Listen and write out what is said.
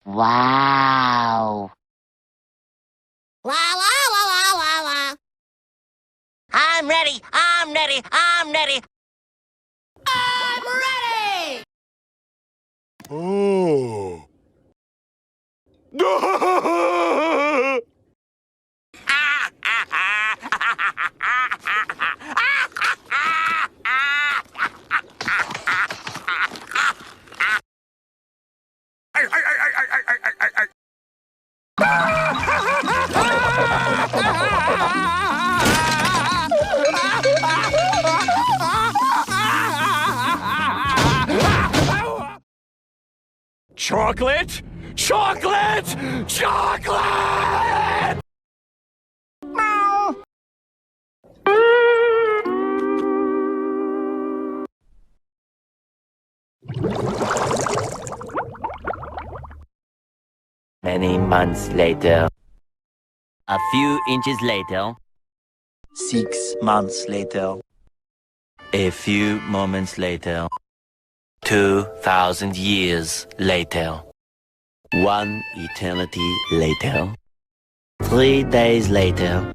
Wow. Wah, wah, wah, wah, wah, wah. I'm ready. I'm ready. I'm ready. I'm ready! Oh. Chocolate! Chocolate! Chocolate! Meow. Many months later. A few inches later. 6 months later. A few moments later. 2,000 years later. 1 eternity later. 3 days later.